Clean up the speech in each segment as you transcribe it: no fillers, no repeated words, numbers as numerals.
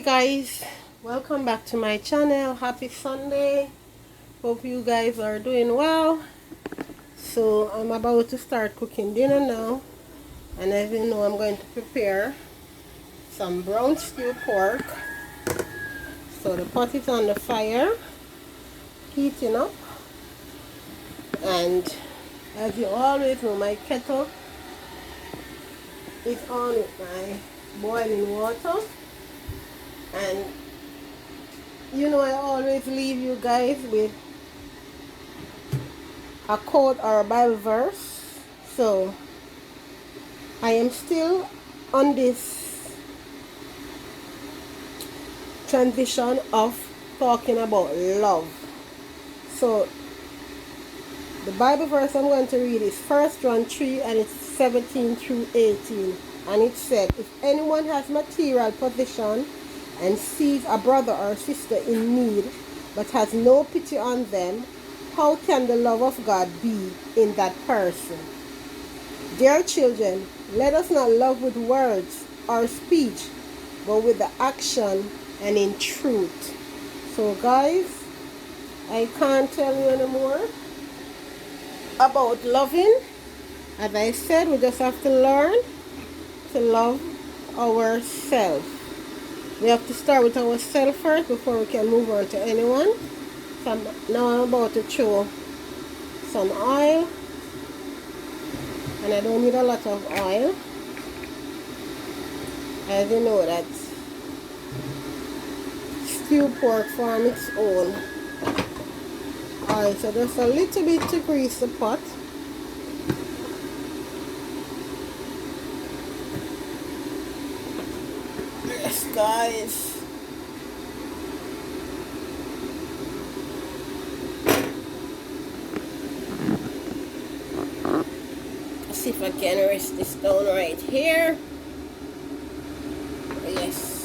Guys, welcome back to my channel. Happy Sunday. Hope you guys are doing well. So I'm about to start cooking dinner now, and as you know, I'm going to prepare some brown stew pork. So the pot is on the fire, heating up, and as you always know, my kettle is on with my boiling water. And you know, I always leave you guys with a quote or a Bible verse. So I am still on this transition of talking about love. So the Bible verse I'm going to read is 1 John 3, and it's 17 through 18. And it said, if anyone has material possession and sees a brother or sister in need, but has no pity on them, how can the love of God be in that person? Dear children, let us not love with words or speech, but with the action and in truth. So guys, I can't tell you anymore about loving. As I said, we just have to learn to love ourselves. We have to start with ourselves first before we can move on to anyone. So now I'm about to throw some oil, and I don't need a lot of oil, as you know that stew pork on its own. Alright, so just a little bit to grease the pot. Yes, guys. Let's see if I can rest this down right here. Yes.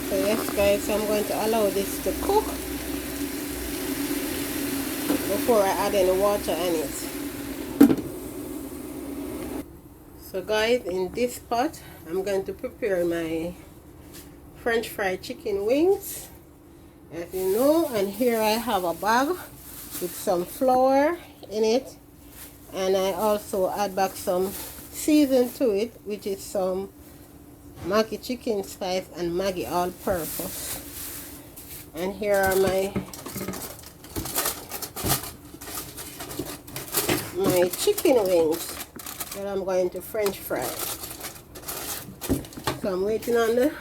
So yes guys, I'm going to allow this to cook before I add any water in it. So guys, in this pot I'm going to prepare my French fried chicken wings, as you know. And here I have a bag with some flour in it, and I also add back some season to it, which is some Maggi chicken spice and Maggi all-purpose. And here are my chicken wings that I'm going to French fry. So I'm waiting on the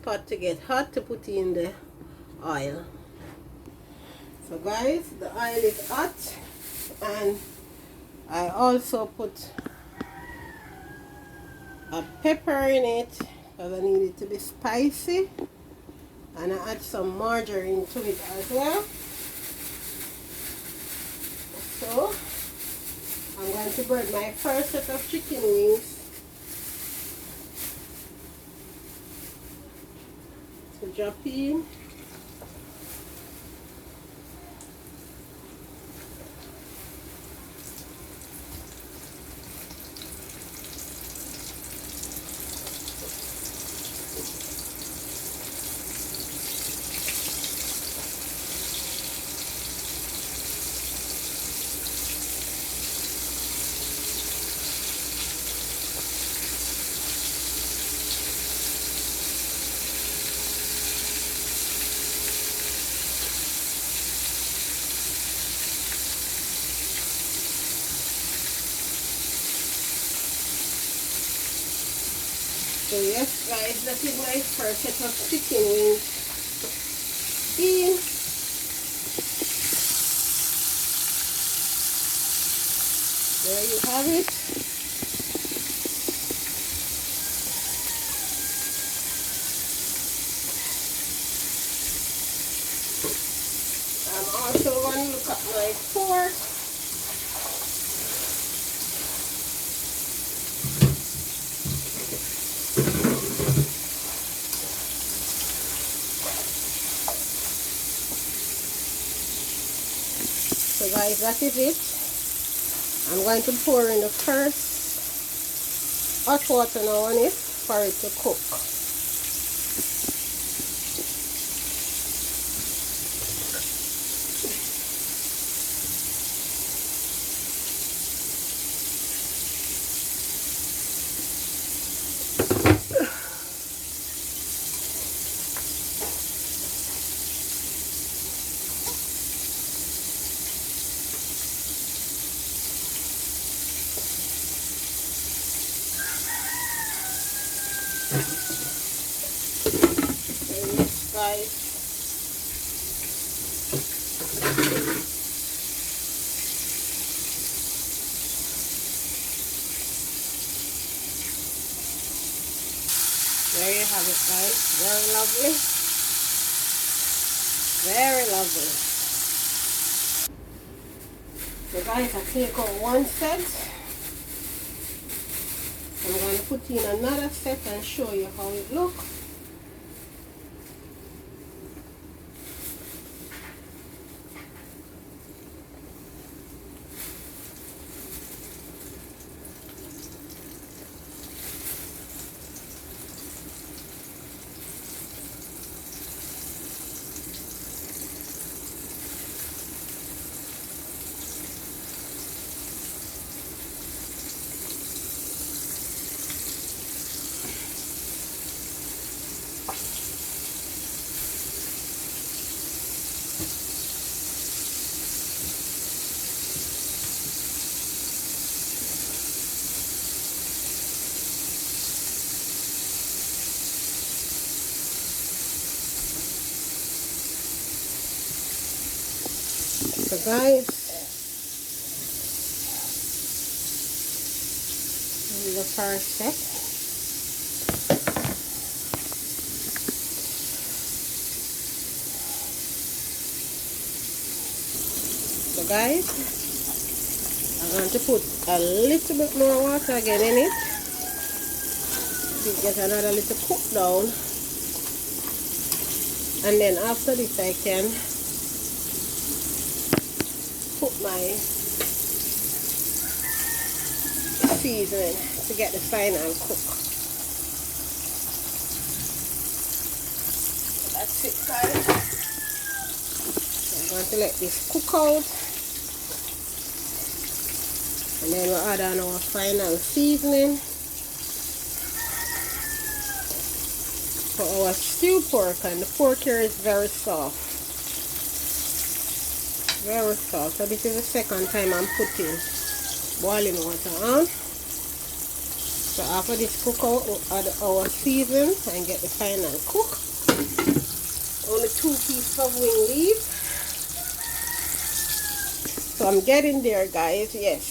pot to get hot to put in the oil. So guys, the oil is hot, and I also put a pepper in it because I need it to be spicy, and I add some margarine to it as well. So I'm going to burn my first set of chicken wings. So drop in. So yes guys, that is my first set of chicken wings in. There you have it. I'm also going to look at my pork. So guys, that is it. I'm going to pour in the first hot water now on it for it to cook. Guys, there you have it guys, very lovely, very lovely. So guys, I take out one set. I'm going to put in another set and show you how it looks. So guys, this is the first set. So guys, I'm going to put a little bit more water again in it to get another little cook down, and then after this I can put my seasoning to get the final cook. So that's it guys. I'm going to let this cook out, and then we'll add on our final seasoning for our stewed pork. And the pork here is very soft, very soft. So this is the second time I'm putting boiling water on. So after this cook out, we'll add our season and get the final cook. Only 2 pieces of wing leaf. So I'm getting there guys, yes.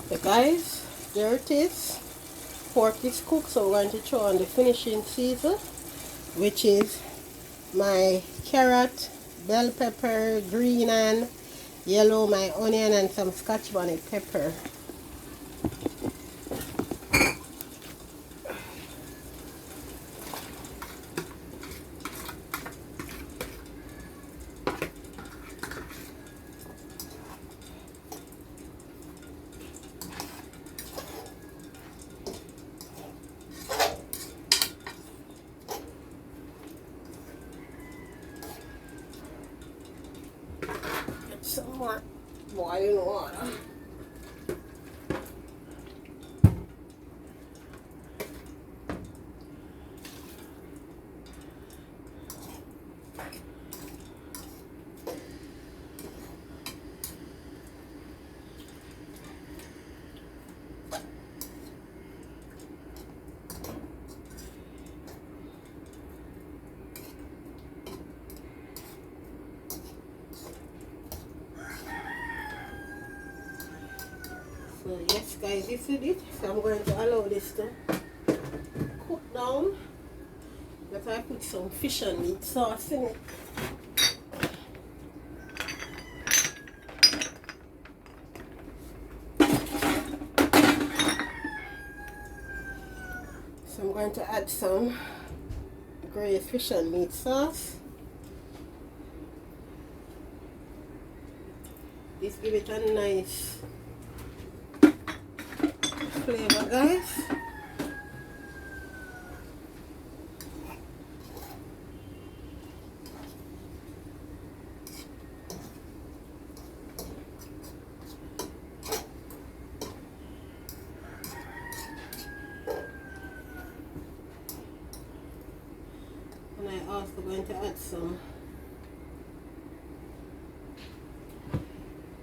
So guys, there it is. Pork is cooked, so we're going to throw on the finishing season, which is my carrot, bell pepper, green onion, yellow, my onion, and some scotch bonnet pepper. Get some more boiling water. So yes guys, this is it. So I'm going to allow this to cook down. But I put some fish and meat sauce in it. So I'm going to add some gray fish and meat sauce. This give it a nice flavor, guys. And I also going to add some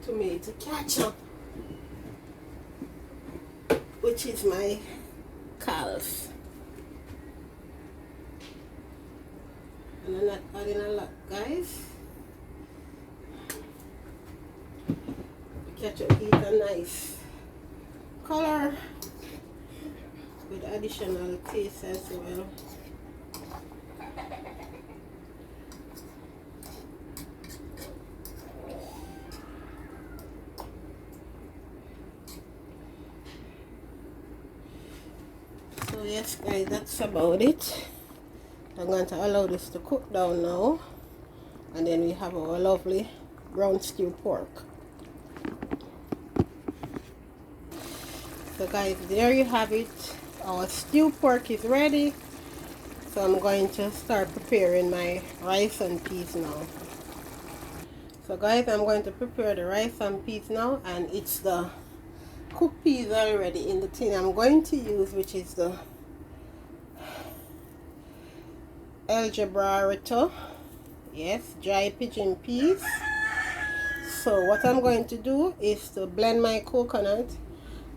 tomato ketchup, which is my calves. And I'm not adding a lot, guys. The ketchup gives a nice color with additional taste as well. So yes guys, that's about it. I'm going to allow this to cook down now, and then we have our lovely brown stew pork. So guys, there you have it. Our stew pork is ready. So I'm going to start preparing my rice and peas now. So guys, I'm going to prepare the rice and peas now, and it's the cooked peas already in the tin I'm going to use, which is the algebrato. Yes, dry pigeon peas. So what I'm going to do is to blend my coconut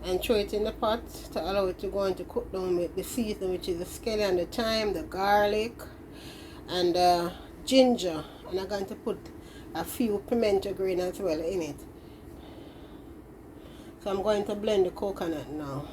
and throw it in the pot to allow it to go on to cook down with the season, which is the scallion, the thyme, the garlic, and the ginger. And I'm going to put a few pimento green as well in it. So I'm going to blend the coconut now.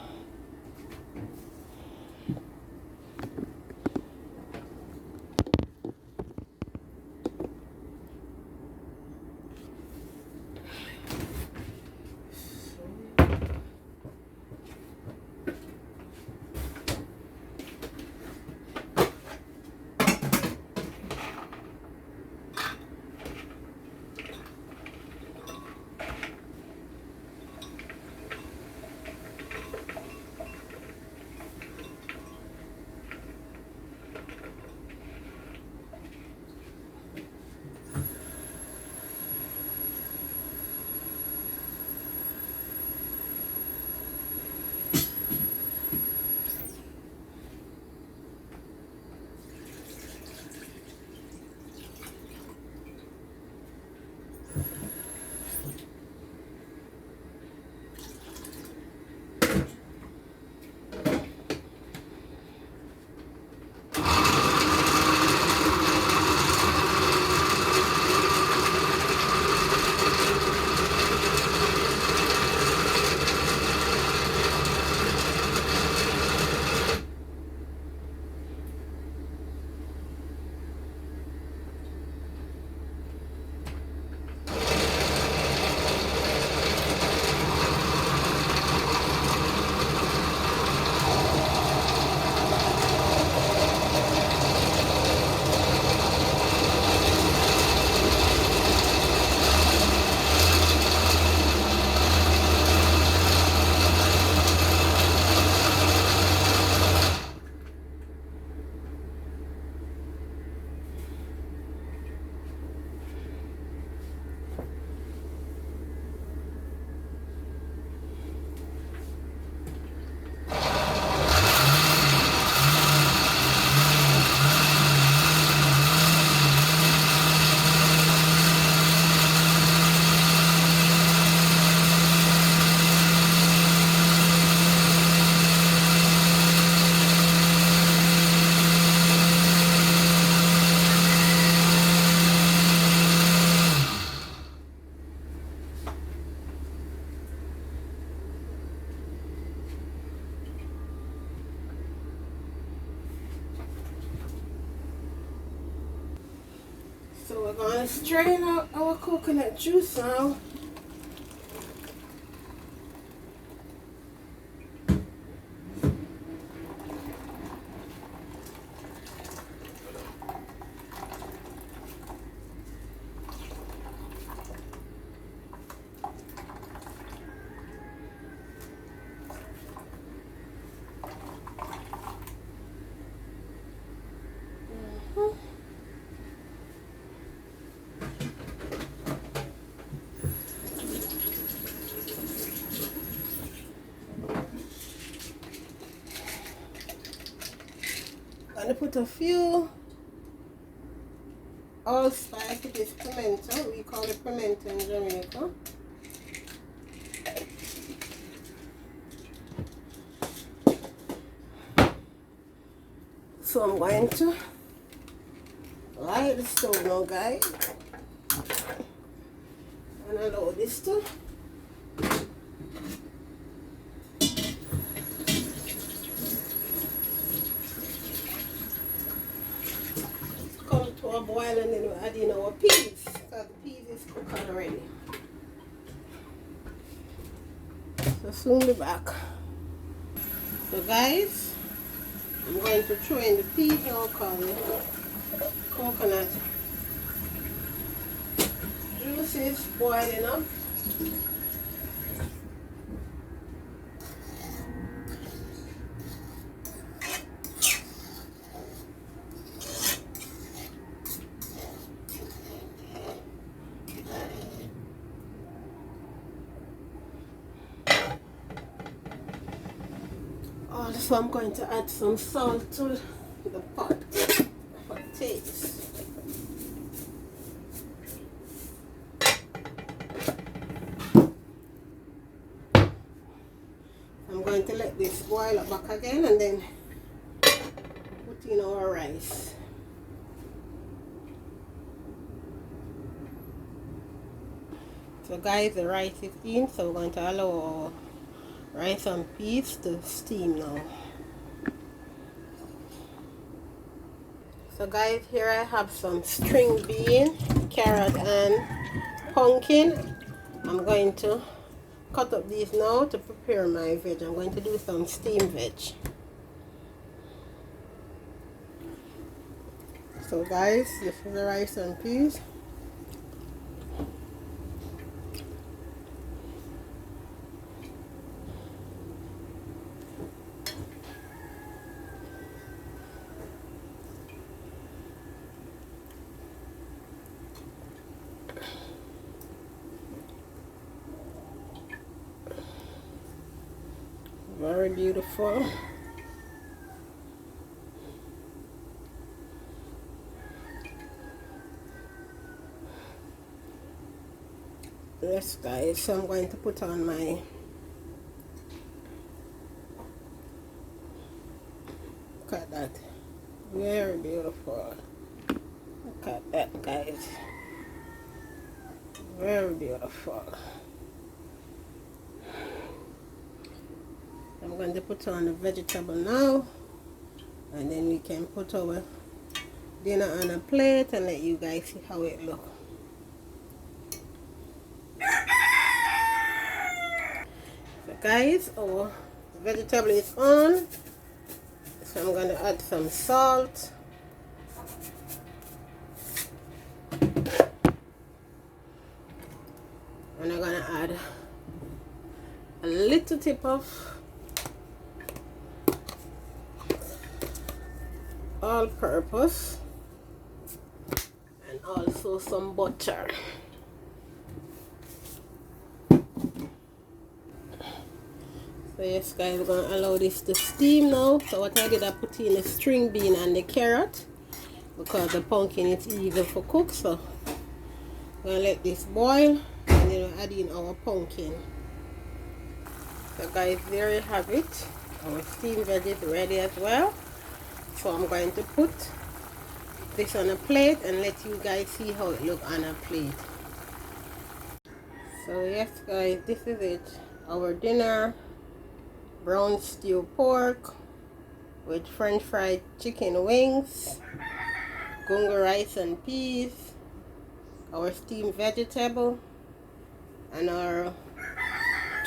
So we're going to strain out our coconut juice now. I'm going to put a few allspice. It is pimento. We call it pimento in Jamaica. So I'm going to light the stove now, guys, and allow this to come to a boil, and then we'll add in our peas, because the peas is cooked already. So soon be back. So guys, I'm going to throw in the peas now, because the coconut juice is boiling up. Also, I'm going to add some salt to the pot for taste. I'm going to let this boil up back again, and then put in our rice. So guys, the rice is in, so we're going to allow our rice and peas to steam now. So guys, here I have some string bean, carrot and pumpkin. I'm going to cut up these now to prepare my veg. I'm going to do some steamed veg. So guys, this is the rice and peas. Very beautiful. Yes guys, so I'm going to put on my look at that. Very beautiful. Look at that, guys. Very beautiful. I'm going to put on the vegetable now, and then we can put our dinner on a plate and let you guys see how it looks. So guys, our vegetable is on, so I'm going to add some salt. And I'm going to add a little tip of all-purpose, and also some butter. So yes guys, we're going to allow this to steam now. So what I did, I put in the string bean and the carrot, because the pumpkin is easy for cook. So we're going to let this boil, and then we'll add in our pumpkin. So guys, there you have it. Our steamed veg is ready as well. So I'm going to put this on a plate and let you guys see how it looks on a plate. So yes guys, this is it. Our dinner: brown stew pork with french fried chicken wings, gungo rice and peas, our steamed vegetable, and our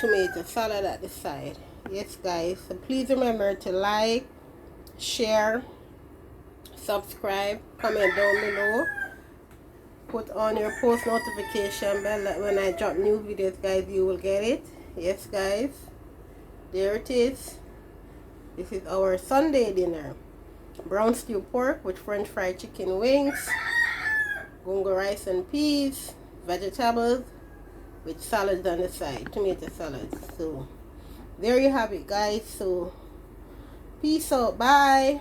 tomato salad at the side. Yes guys, so please remember to like, share, subscribe, comment down below, put on your post notification bell that when I drop new videos guys you will get it. Yes guys, there it is. This is our Sunday dinner. Brown stew pork with french fried chicken wings, gungo rice and peas, vegetables with salads on the side, tomato salads. So there you have it guys. So peace out, bye.